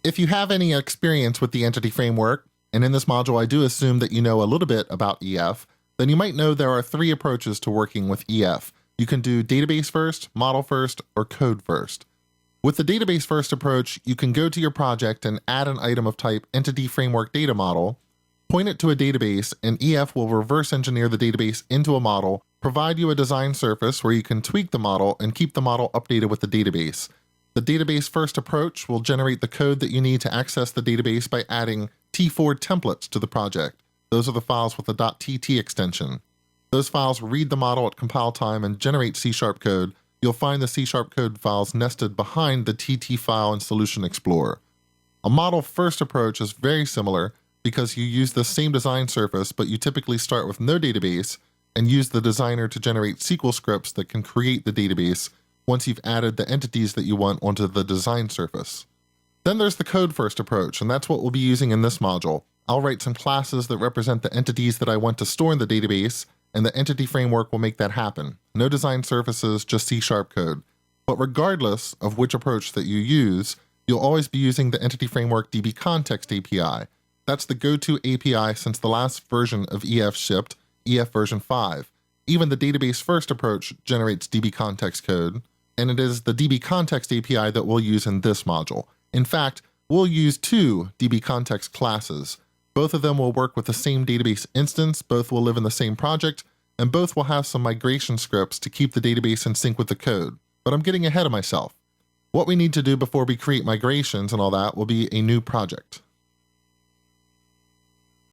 If you have any experience with the Entity Framework, and in this module I do assume that you know a little bit about EF, then you might know there are three approaches to working with EF. You can do database first, model first, or code first. With the database first approach, you can go to your project and add an item of type Entity Framework Data Model, point it to a database, and EF will reverse engineer the database into a model, provide you a design surface where you can tweak the model and keep the model updated with the database. The database first approach will generate the code that you need to access the database by adding T4 templates to the project. Those are the files with the .tt extension. Those files read the model at compile time and generate C# code. You'll find the C# code files nested behind the TT file in Solution Explorer. A model first approach is very similar because you use the same design surface, but you typically start with no database and use the designer to generate SQL scripts that can create the database once you've added the entities that you want onto the design surface. Then there's the code first approach, and that's what we'll be using in this module. I'll write some classes that represent the entities that I want to store in the database, and the Entity Framework will make that happen. No design surfaces, just C# code. But regardless of which approach that you use, you'll always be using the Entity Framework DB Context API. That's the go-to API since the last version of EF shipped, EF version 5. Even the database first approach generates DB context code, and it is the DB context API that we'll use in this module. In fact, we'll use two DB context classes. Both of them will work with the same database instance, both will live in the same project, and both will have some migration scripts to keep the database in sync with the code. But I'm getting ahead of myself. What we need to do before we create migrations and all that will be a new project.